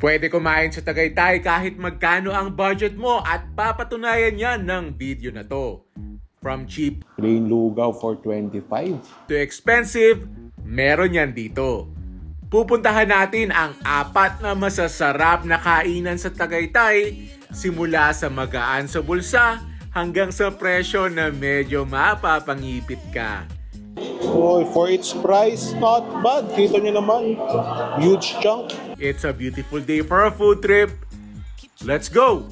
Pwede kumain sa Tagaytay kahit magkano ang budget mo at papatunayan yan ng video na to. From cheap Plain lugaw for 25. to expensive, meron yan dito. Pupuntahan natin ang 4 na masasarap na kainan sa Tagaytay, simula sa magaan sa bulsa hanggang sa presyo na medyo mapapangipit ka. Oh, for its price, not bad. Kita nyo naman, huge chunk. It's a beautiful day for a food trip. Let's go!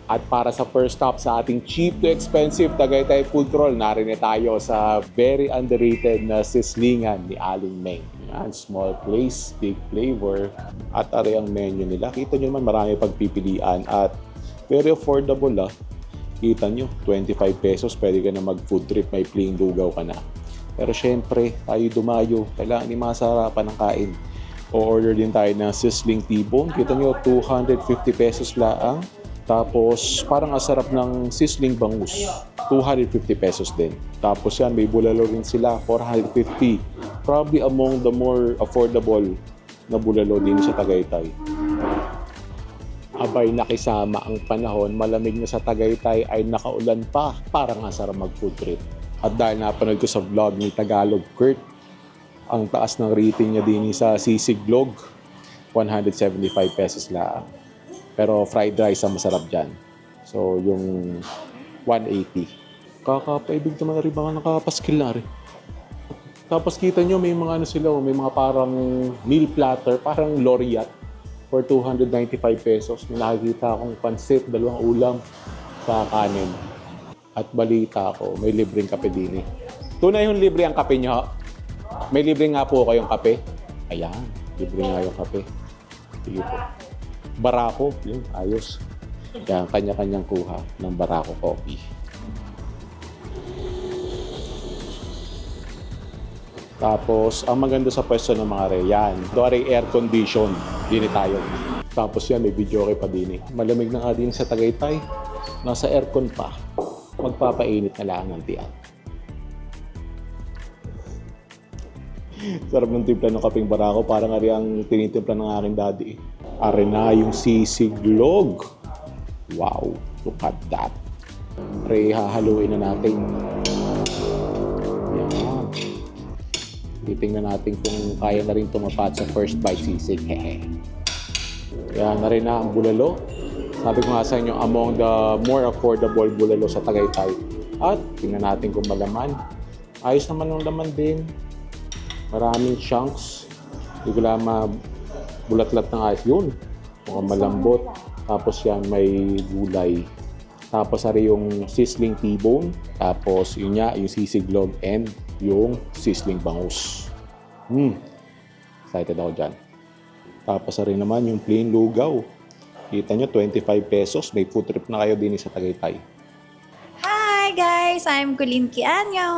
At para sa first stop sa ating cheap to expensive Tagaytay food crawl, narinig tayo sa very underrated na sislingan ni Aling Meng. Yan, small place, big flavor, at ari ang menu nila. Kita nyo naman marami pagpipilian at very affordable lah. Kita nyo, 25 pesos, pwede ka na mag food trip, may plain lugaw ka na. Pero syempre, tayo dumayo, kailangan ni masarapan ng kain. O-order din tayo ng sizzling T-bone. Kita nyo, 250 pesos laang. Tapos, parang asarap ng sizzling bangus. 250 pesos din. Tapos yan, may bulalo rin sila, 450. Probably among the more affordable na bulalo din sa Tagaytay. Abay, nakisama ang panahon, malamig na sa Tagaytay ay nakaulan pa. Parang asarap mag-food trip. At dahil napanood ko sa vlog ni Tagalog Kurt, ang taas ng rating niya din sa Sisig Vlog, 175 pesos lang. Pero fried rice ang masarap dyan. So, yung 180. Kakapaibig naman na rin mga nakapaskil na rin. Tapos kita nyo, may mga ano sila, may mga parang meal platter, parang Laureate for 295 pesos. May nakikita akong pansit, 2 ulam sa kanin. At balita ko, may libreng kape din eh. Tunay yung libre ang kape nyo. May libre nga po kayong kape. Ayan, libre nga yung kape. Sige po. Barako, yun, ayos. Yan, kanya-kanyang kuha ng Barako coffee. Tapos, ang maganda sa pwesto ng mga yan, doon air condition, din tayo. Tapos yan, may video okay pa din eh. Malamig na nga din sa Tagaytay, nasa aircon pa, magpapainit na lang ang tiyan. Sarap ng timpla ng kapeng Barako, parang ari ang tinitimpla ng aking daddy. Ari na yung Sisig Vlog. Wow, look at that. Pre, hahaluin na natin. Yan. Titingnan natin kung kaya na rin tumapat sa first bite sisig. Yan na rin na ang bulalo. Sabi ko nga sa inyo, among the more affordable bulalo sa Tagaytay. At tingnan natin kung malaman. Ayos naman ng laman din. Maraming chunks. Hindi ko lang bulat-lat ng ayos yun. Mukhang malambot. Tapos yan may gulay. Tapos ari yung sizzling T-bone. Tapos yun nga, yung sisig vlog and yung sizzling bangus. Excited ako dyan. Tapos ari naman yung plain lugaw. Kita nyo, 25 pesos. May food trip na kayo din sa Tagaytay. Hi guys! I'm Colleen Kianyo.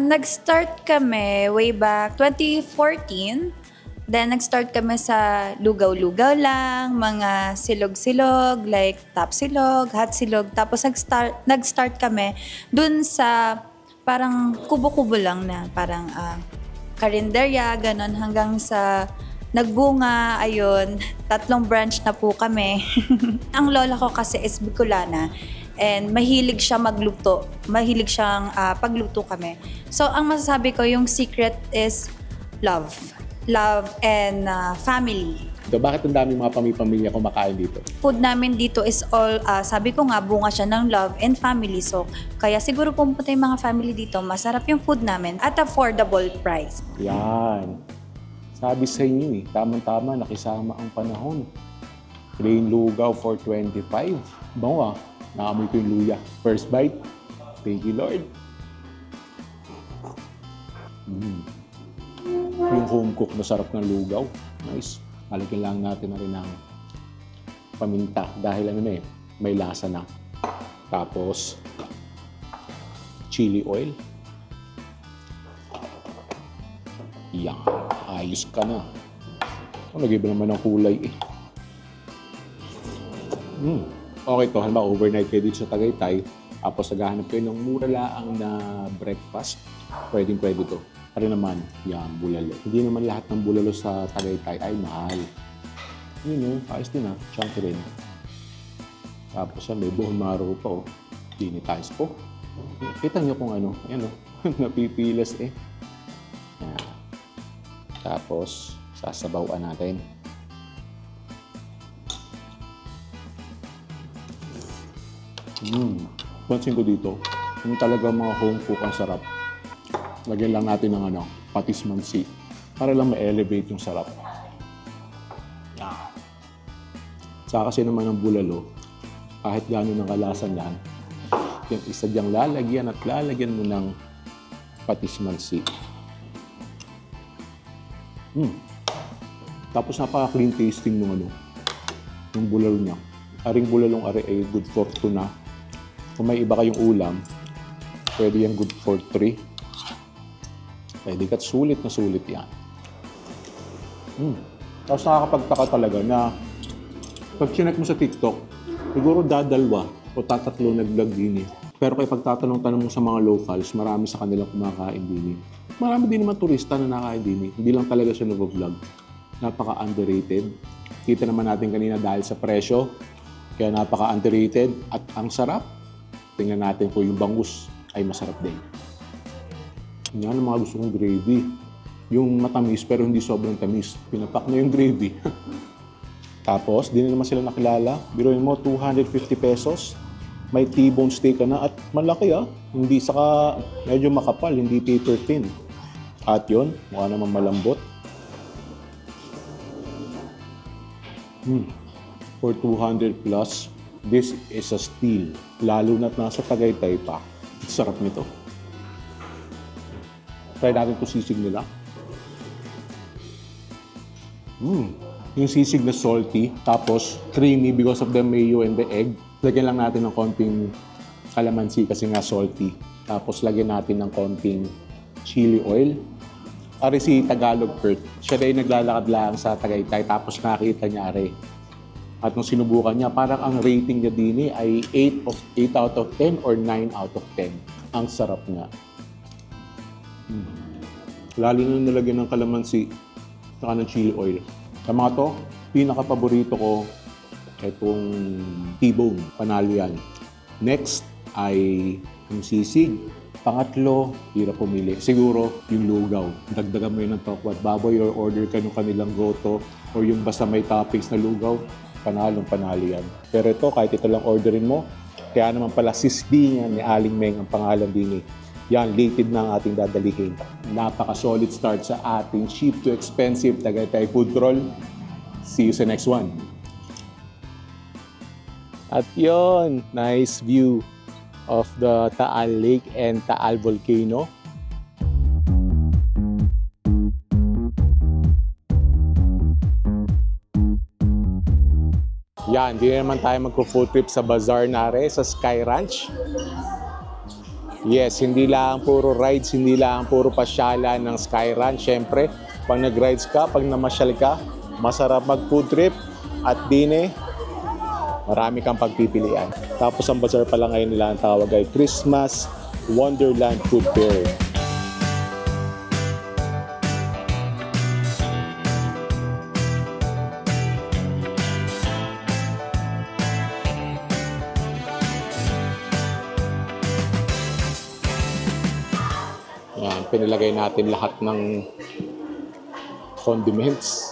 Nag-start kami way back 2014. Then, nag-start kami sa lugaw-lugaw lang, mga silog-silog, like top silog, hot silog. Tapos, nag-start kami dun sa parang kubo-kubo lang na parang karinderya, ganon, hanggang sa nagbunga, ayun, 3 branch na po kami. Ang lola ko kasi is Bicolana. And mahilig siya magluto. Mahilig siyang pagluto kami. So, ang masasabi ko, yung secret is love. Love and family. So, bakit ang daming mga pamilya kumakain dito? Food namin dito is all, sabi ko nga, bunga siya ng love and family. So, kaya siguro pumunta yung mga family dito, masarap yung food namin at affordable price. Yan. Sabi sa inyo eh, tamang-tama, nakisama ang panahon. Plain lugaw for 25. Bango naamoy ko yung luya. First bite. Thank you, Lord. Yung home cook na sarap ng lugaw. Nice. Halagyan lang natin na rin ng paminta. Dahil ano na eh, may lasa na. Tapos, chili oil. Yan. Ayos ka na. Nag-iba naman ang kulay eh. Okay to, halimbawa overnight kayo dito sa Tagaytay, tapos naghahanap kayo ng mura laang na breakfast, pwede to. Para naman, yan, bulalo. Hindi naman lahat ng bulalo sa Tagaytay ay mahal. Yun ayos din chunky rin. Tapos yan, may buong maro pa Tinitize po. Kita nyo kung ano, yan napipilas Yan. Tapos, sasabawan natin. Pansin ko dito, yung talaga mga home cook ang sarap. Lagyan lang natin ng patis mansi para lang ma-elevate yung sarap. Saka kasi naman ng bulalo, kahit gano'n ang kalasan yan, yung isa diyang lalagyan at lalagyan mo ng patis mansi. Tapos napaka-clean tasting ng yung bulalo niya. Aring bulalong ay good for 2 na. Kung may iba kayong ulam, pwede yan good for 3. Pwede kat sulit na sulit yan. Tapos nakakapagtaka talaga na pag chinek mo sa TikTok, siguro dadalwa o tatatlo nag-vlog din Pero kaya pagtatanong-tanong mo sa mga locals, marami sa kanilang kumakain din Marami din naman turista na nakain din Hindi lang talaga siya nag-vlog. Napaka-underrated. Kita naman natin kanina dahil sa presyo, kaya napaka-underrated at ang sarap. Tingnan natin kung yung bangus ay masarap din. Yan ang mga gusto kong gravy. Yung matamis pero hindi sobrang tamis. Pinapak na yung gravy. Tapos, di na naman sila nakilala. Biruin mo, 250 pesos. May T-bone steak ka na at malaki Hindi saka medyo makapal, hindi paper thin. At yun, mukha naman malambot. For 200 plus, this is a steal. Lalo na't nasa Tagaytay pa. Sarap nito. Try natin itong sisig nila. Yung sisig na salty, tapos creamy because of the mayo and the egg. Lagyan lang natin ng konting kalamansi kasi nga salty. Tapos lagyan natin ng konting chili oil. Ari si Tagalog Kurt, siya rin naglalakad lang sa Tagaytay tapos nakita niya ari. At nung sinubukan niya, parang ang rating niya din ay 8 out of 10 or 9 out of 10. Ang sarap niya. Lalo na nilagyan ng kalamansi saka ng chili oil. Sa mga to, pinaka-paborito ko itong T-bone, panalo yan. Next ay yung sisig. Pangatlo, hirap pumili. Siguro yung lugaw. Dagdagan mo yun ng tokwat baboy or order ka ng kanilang goto or yung basta may toppings na lugaw. Panalo yan. Pero ito, kahit ito lang orderin mo, kaya naman pala sisdi niya ni Aling Meng ang pangalan din Yan, rated na ang ating dadalihin. Napaka-solid start sa ating cheap to expensive Tagaytay food crawl. See you sa next one. At yon, nice view of the Taal Lake and Taal Volcano. Yan, di naman tayo magpo-food trip sa bazaar nare sa Sky Ranch. Yes, hindi lang puro rides, hindi lang puro pasyalan ng Sky Ranch. Siyempre, pag nag-rides ka, pag namasyal ka, masarap mag-food trip at dine, marami kang pagpipilian. Tapos ang bazaar pala ngayon nila ang tawag ay Christmas Wonderland Food Fair. Yan, pinilagay natin lahat ng condiments.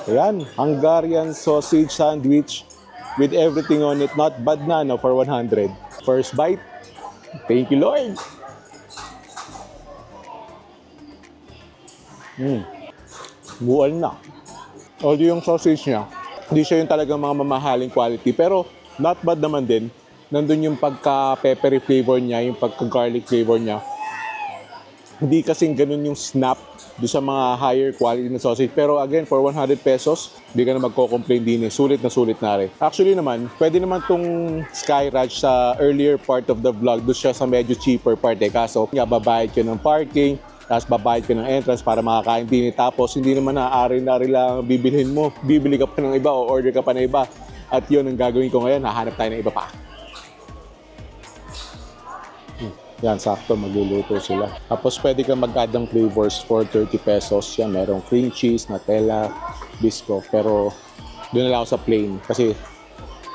Ayan, Hungarian sausage sandwich with everything on it. Not bad na, no, for 100. First bite. Thank you, Lord. Buwal na. Although yung sausage niya, hindi siya yung talagang mga mamahaling quality. Pero not bad naman din. Nandun yung pagka-peppery flavor niya, yung pagka-garlic flavor niya. Hindi kasing ganun yung snap doon sa mga higher quality na sausage. Pero again, for 100 pesos, hindi ka na magko-complain din eh. Sulit na rin. Actually naman, pwede naman tong Sky Ranch sa earlier part of the vlog. Doon siya sa medyo cheaper part eh. Kaso, babayad ka ng parking, tapos babayad ka ng entrance para makakain din eh. Tapos, hindi naman ari-ari lang bibilhin mo. Bibili ka pa ng iba o order ka pa ng iba. At yun ang gagawin ko ngayon. Hahanap tayo ng iba pa. Yan, sakto, magluluto sila. Tapos pwede kang mag-add ng flavors for 30 pesos. Yan, merong cream cheese, Nutella, bisco. Pero doon na lang ako sa plain. Kasi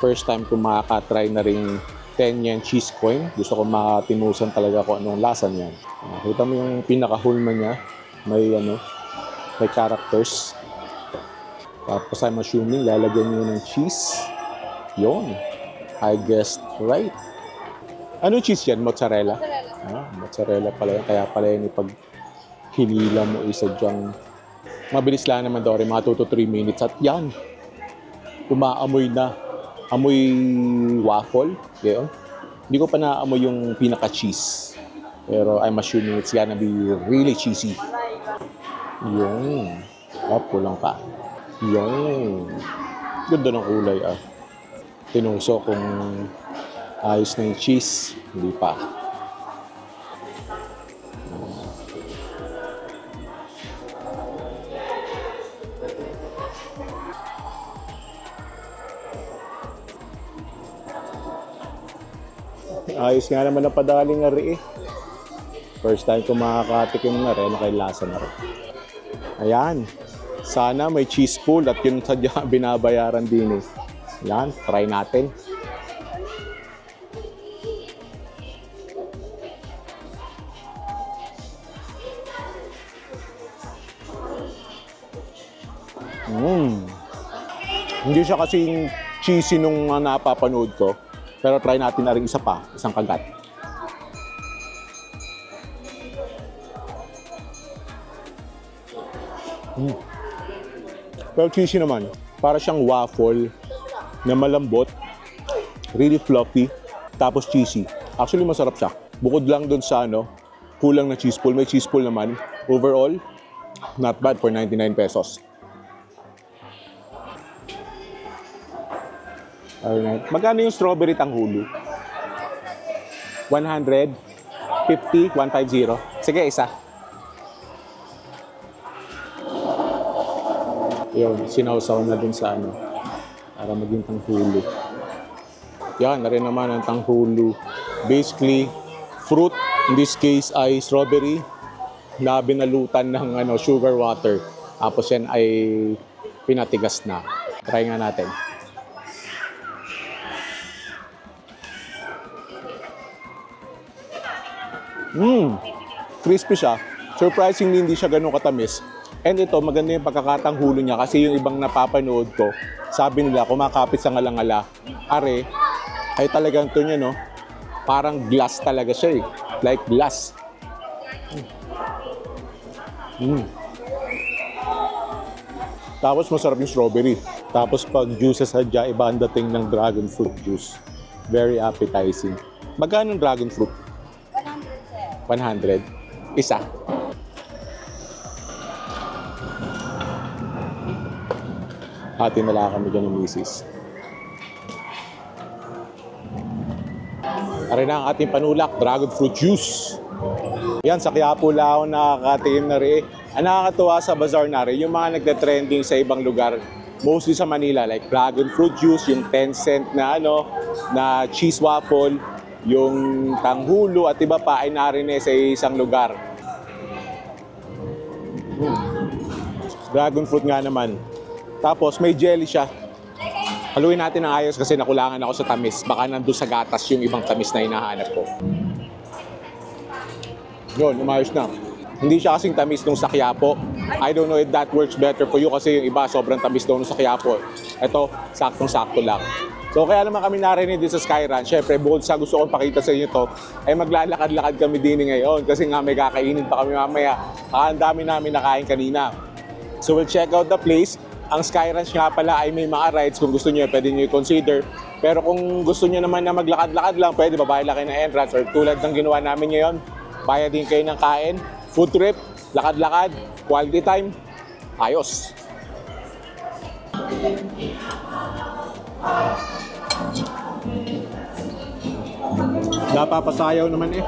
first time ko makaka-try na rin 10 yen cheese coin. Gusto ko makatinusan talaga kung anong lasa niyan. Kita mo yung pinaka-hulma niya. May characters. Tapos I'm assuming lalagyan niyo ng cheese. Yun. I guessed right. Ano cheese yan? Mozzarella? Mozzarella pala yan. Kaya pala yan pag hinila mo isa dyan. Mabilis lang naman daw rin, mga 2 to 3 minutes. At yan, umaamoy na. Amoy waffle. Yan. Hindi ko pa naamoy yung pinaka-cheese. Pero I'm assuming it's gonna be really cheesy. Yung. Kulang pa. Yung. Ganda ng kulay Tinuso kung ayos na yung cheese. Hindi pa. Ayos nga naman na padaling nga rin eh. First time ko makakatikim na rin, kay lasa na rin. Ayan. Sana may cheese pool at yun sadya binabayaran din eh. Ayan, try natin. Hindi siya kasing cheesy nung napapanood ko. Pero try natin na rin isa pa, isang kagat. Pero cheesy naman. Para siyang waffle na malambot, really fluffy, tapos cheesy. Actually, masarap siya. Bukod lang dun sa kulang na cheese pool. May cheese pool naman. Overall, not bad for 99 pesos. Alright. Magkano yung strawberry tanghulu? 100? 50? 150? Sige, isa. Yun, sinawsaw na dun sa para maging tanghulu. Yan, na rin naman ang tanghulu. Basically, fruit, in this case ay strawberry, na binalutan ng sugar water. Tapos yan ay pinatigas na. Try nga natin. Crispy siya. Surprisingly, hindi siya ganun katamis. And ito, maganda yung pagkakatanghulo niya kasi yung ibang napapanood ko, sabi nila, kumakapit sa ngala-ngala. Are, ay talagang ito niya, parang glass talaga siya eh. Like glass. Tapos masarap yung strawberry. Tapos pag juices sadya, iba ang dating ng dragon fruit juice. Very appetizing. Magkano yung dragon fruit? 100. Isa. Hati na lang kami dyan ng misis. Aray na ang ating panulak, dragon fruit juice. Yan, sa Quiapo lang ako nakakatikim na rin. Ang nakakatuwa sa bazaar na rin, yung mga nagda-trending sa ibang lugar, mostly sa Manila, like dragon fruit juice, yung 10 cent na na cheese waffle, yung tanghulo at iba pa ay narinig sa isang lugar. Dragon fruit nga naman. Tapos may jelly siya. Haluin natin ng ayos kasi nakulangan ako sa tamis. Baka nandun sa gatas yung ibang tamis na hinahanap ko. Yun, umayos na. Hindi siya kasing tamis nung sa Quiapo. I don't know if that works better for you kasi yung iba sobrang tamis daw nung sa Quiapo. Ito, saktong-sakto lang. So kaya naman kami narinig din sa Sky Ranch. Siyempre, bukod sa gusto kong pakita sa inyo to, ay maglalakad-lakad kami din ngayon kasi nga may kakainin pa kami mamaya. Ang dami namin nakain kanina. So we'll check out the place. Ang Sky Ranch nga pala ay may mga rides. Kung gusto nyo, pwede nyo i-consider. Pero kung gusto nyo naman na maglakad-lakad lang, pwede babayad lang kayo ng entrance. Or tulad ng ginawa namin ngayon, bayad din kayo ng kain. Food trip, lakad-lakad, quality time, ayos. Napapasayaw naman eh.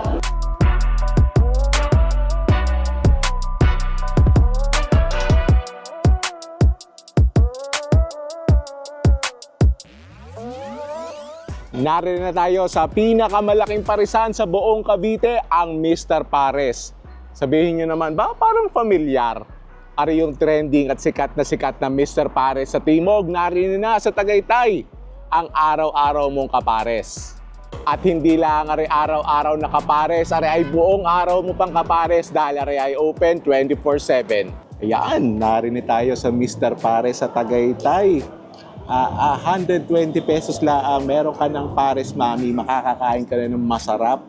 Narito na tayo sa pinakamalaking parisan sa buong Cavite, ang Mr. Pares. Sabihin nyo naman, ba parang familiar? Ari yung trending at sikat na Mr. Pares sa Timog. Narito na sa Tagaytay, ang araw-araw mong kapares. At hindi lang ari araw-araw na kapares, ari ay buong araw mo pang kapares dahil ari ay open 24/7. Ayan, narito tayo sa Mr. Pares sa Tagaytay. 120 pesos lang, meron ka ng Pares Mami, makakakain ka na ng masarap,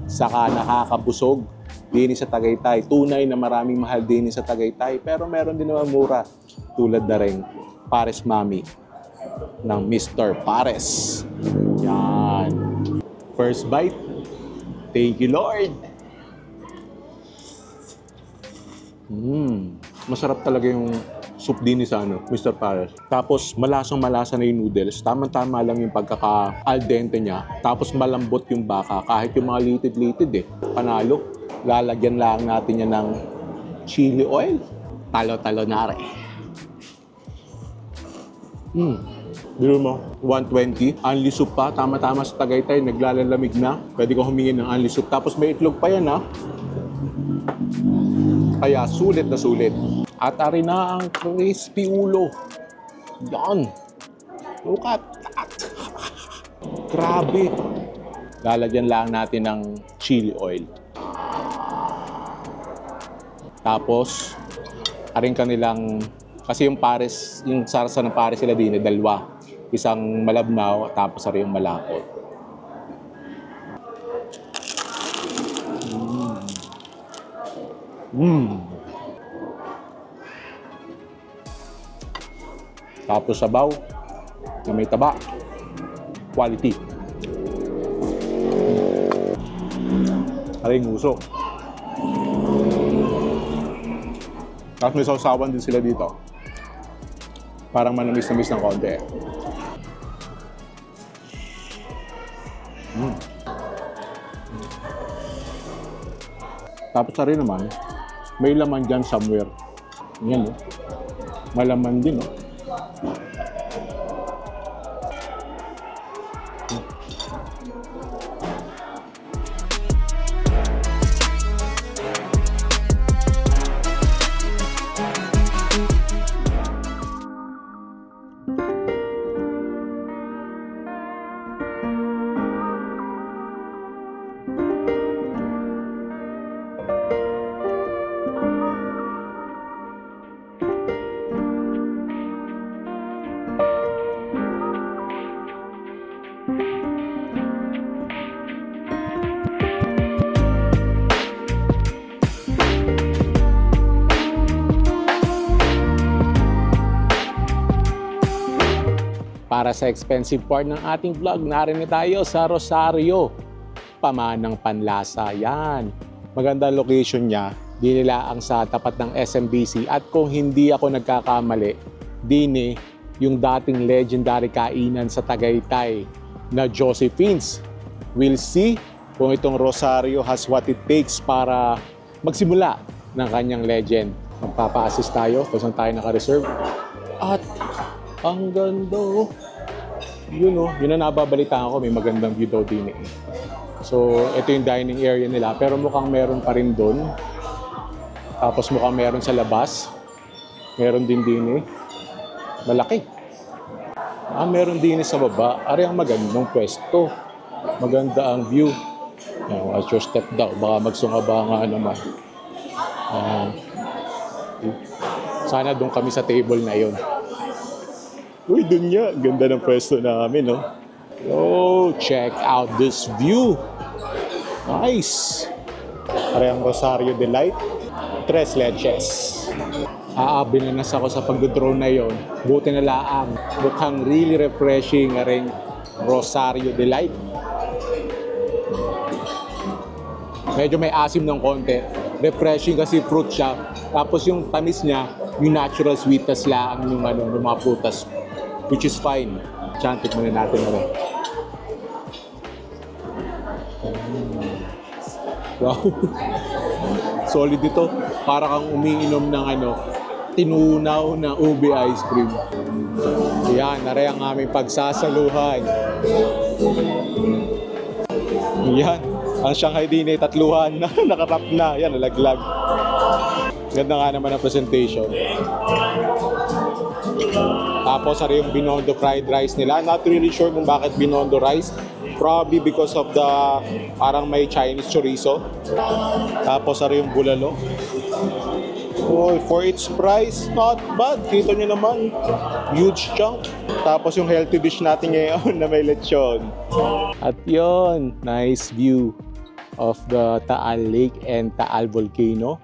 saka nakakabusog din sa Tagaytay. Tunay na maraming mahal din sa Tagaytay, pero meron din naman mura, tulad na rin Pares Mami ng Mr. Pares. Yan. First bite. Thank you, Lord. Masarap talaga yung soup din sa Mr. Pares. Tapos malasang-malasa na yung noodles. Tama-tama lang yung pagkaka-al dente niya. Tapos malambot yung baka. Kahit yung mga litid-litid panalo. Lalagyan lang natin yan ng chili oil. Talo-talo na rin. Biro mo, 120. Unli soup pa. Tama-tama sa Tagaytay. Naglalalamig na. Pwede ko humingi ng unli soup. Tapos may itlog pa yan Kaya sulit na sulit. At ari na ang crispy ulo. Yan. Look at that. Grabe. Lalagyan lang natin ng chili oil. Tapos, aring kanilang, kasi yung Pares, yung sarsa ng Pares sila din, dalawa. Isang malabnaw, tapos ari yung malapot. Tapos sabaw na may taba. Quality. Aring uso. Tapos may sausawan din sila dito. Parang manamis-namis ng konti. Tapos rin naman, may laman dyan somewhere. Yan malaman din Para sa expensive part ng ating vlog, narinig tayo sa Rosario, Pamanang Panlasa. Yan. Maganda location niya. Dinilaang sa tapat ng SMBC. At kung hindi ako nagkakamali, dini yung dating legendary kainan sa Tagaytay na Josephine's. We'll see kung itong Rosario has what it takes para magsimula ng kanyang legend. Magpapa-assist tayo kung saan tayo naka-reserve. At ang ganda. Yun ang nababalitaan ko. May magandang view daw din So, ito yung dining area nila. Pero mukhang meron pa rin doon. Tapos mukhang meron sa labas. Meron din Malaki. Meron din sa baba. Ari ang magandang pwesto. Maganda ang view. Watch your step daw. Baka magsungaba nga naman. Sana doon kami sa table na yon. Uy, dun nga. Ganda ng pwesto namin, Oh, check out this view. Nice. Parang Rosario Delight. 3 leches. Binanas ako sa pagdodrone na yon. Buti na laang. Mukhang really refreshing rin Rosario Delight. Medyo may asim ng konti. refreshing kasi fruit siya. Tapos yung tamis niya, yung natural sweetness lang yung, yung mga prutas, which is fine. Diyan, tikman na natin. Wow. Solid ito. Para kang umiinom ng tinunaw na ube ice cream. Yan, naray ang aming pagsasaluhan. Yan, ang Shanghai din ay tatluhan na nakarap na. Yan, nalaglag. Ganda nga naman ang presentation. Tapos, ari yung Binondo fried rice nila. Not really sure kung bakit Binondo rice. Probably because of the parang may Chinese chorizo. Tapos, ari yung bulalo. Oh, for its price, not bad. Kita nyo naman, huge chunk. Tapos yung healthy dish natin ngayon na may lechon. At yon, nice view of the Taal Lake and Taal Volcano.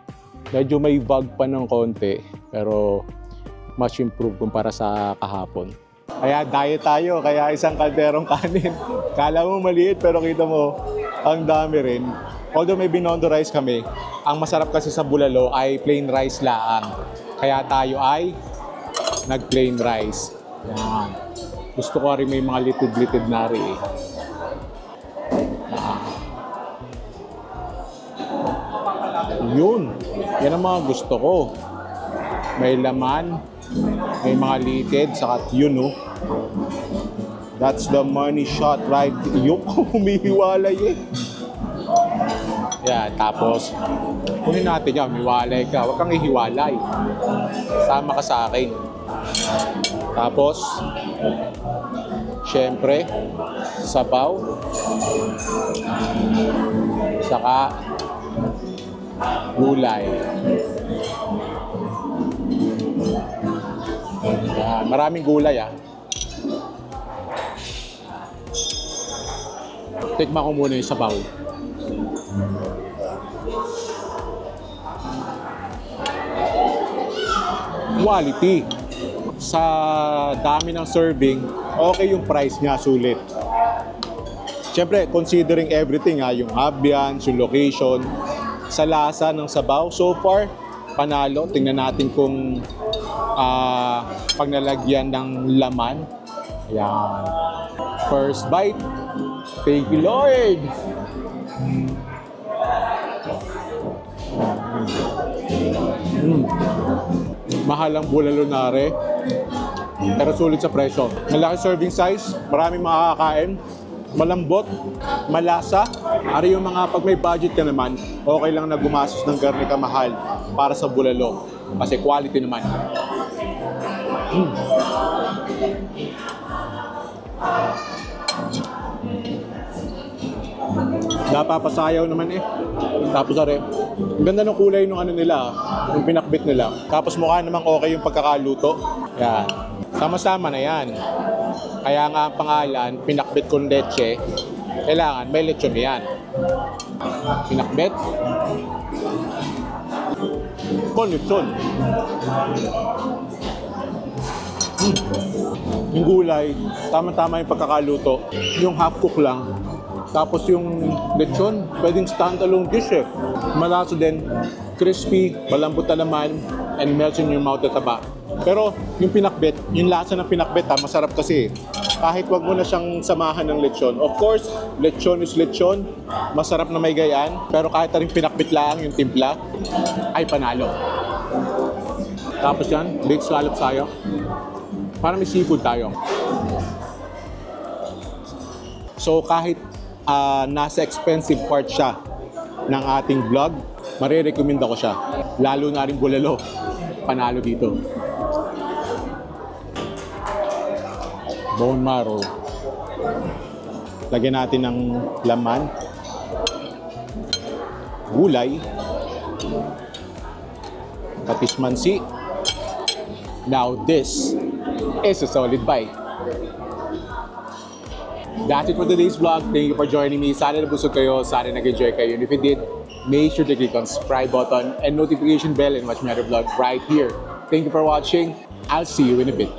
Medyo may fog pa ng konti, pero much improved kumpara sa kahapon. Kaya diet tayo, kaya isang kalderong kanin. Kala mo maliit, pero kita mo, ang dami rin. Although may Binondo rice kami, ang masarap kasi sa bulalo ay plain rice laang. Kaya tayo ay nag-plain rice. Yan. Gusto ko rin may mga litid-litid na rin. Yun. Yan ang mga gusto ko. May laman, may mga litid, saka yun, oh. That's the money shot right. Yung humihiwalay eh. Yan, tapos kunin natin yan, miwalay ka. Huwag kang ihiwalay. Sama ka sa akin. Tapos, syempre, sabaw. Saka, gulay. Yan, maraming gulay Tikman ko muna yung sabaw. Quality. Sa dami ng serving, okay yung price niya, sulit. Siyempre, considering everything, yung ambience, yung location, sa lasa ng sabaw, so far, panalo. Tingnan natin kung pag nalagyan ng laman. Ayan. First bite. Thank you, Lord! Mahal ang bulalo nare, pero sulit sa presyo. Malaki serving size, maraming makakakain, malambot, malasa. Ari yung mga pag may budget ka naman, okay lang na gumastos ng garne ka mahal para sa bulalo. Kasi quality naman. Napapasayaw naman Tapos ang ganda ng kulay ng nila, yung pinakbit nila. Tapos mukha namang okay yung pagkakaluto. Yan. Sama-sama na yan. Kaya nga ang pangalan, pinakbit con leche. Kailangan may lechon yan. Pinakbit con lechon. Yung gulay, tama-tama yung pagkakaluto. Yung half cook lang. Tapos yung lechon, pwedeng stand-alone dish Malasa din, crispy, malambot na naman, and melts in your mouth at taba. Pero yung pinakbet, yung lasa ng pinakbet masarap kasi. Kahit wag mo na siyang samahan ng lechon. Of course, lechon is lechon, masarap na may gayaan. Pero kahit rin pinakbet lang yung timpla, ay panalo. Tapos yan, big scallop tayo. Parang may seafood tayo. So kahit nasa expensive part siya ng ating vlog, marirecommend ako siya. Lalo na rin bulalo, panalo dito. Bone marrow. Lagyan natin ng laman, gulay, patis mansi. Now this is a solid bite. That's it for today's vlog. Thank you for joining me. Sana nabusog kayo, sana nag-enjoy kayo. And if you did, make sure to click on subscribe button and notification bell and watch my other vlog right here. Thank you for watching. I'll see you in a bit.